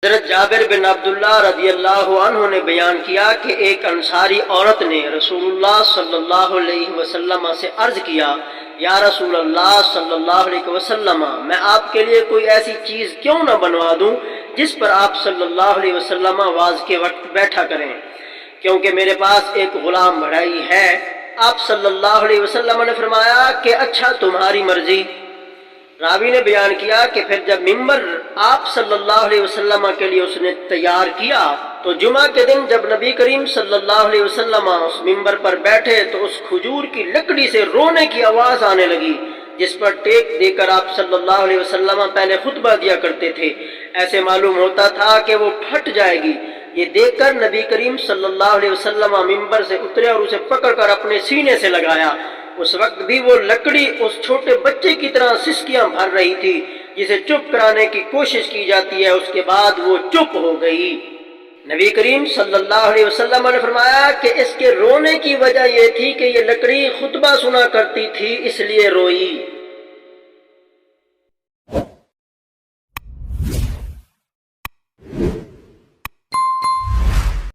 حضرت جابر بن عبداللہ رضی اللہ عنہ نے بیان کیا کہ ایک انصاری عورت نے رسول اللہ صلی اللہ علیہ وسلم سے عرض کیا، یا رسول اللہ صلی اللہ علیہ وسلم، میں آپ کے لیے کوئی ایسی چیز کیوں نہ بنوا دوں جس پر آپ صلی اللہ علیہ وسلم واز کے وقت بیٹھا کریں، کیونکہ میرے پاس ایک غلام بھائی ہے۔ آپ صلی اللہ علیہ وسلم نے فرمایا کہ اچھا، تمہاری مرضی۔ راوی نے بیان کیا کہ پھر جب ممبر آپ صلی اللہ علیہ وسلم کے لیے اس نے تیار کیا تو جمعہ کے دن جب نبی کریم صلی اللہ علیہ وسلم اس ممبر پر بیٹھے تو اس کھجور کی لکڑی سے رونے کی آواز آنے لگی جس پر ٹیک دے کر آپ صلی اللہ علیہ وسلم پہلے خطبہ دیا کرتے تھے۔ ایسے معلوم ہوتا تھا کہ وہ پھٹ جائے گی۔ یہ دیکھ کر نبی کریم صلی اللہ علیہ وسلم ممبر سے اترے اور اسے پکڑ کر اپنے سینے سے لگایا۔ اس وقت بھی وہ لکڑی اس چھوٹے بچے کی طرح سسکیاں بھر رہی تھی جسے چپ کرانے کی کوشش کی جاتی ہے۔ اس کے بعد وہ چپ ہو گئی۔ نبی کریم صلی اللہ علیہ وسلم نے فرمایا کہ اس کے رونے کی وجہ یہ تھی کہ یہ لکڑی خطبہ سنا کرتی تھی، اس لیے روئی۔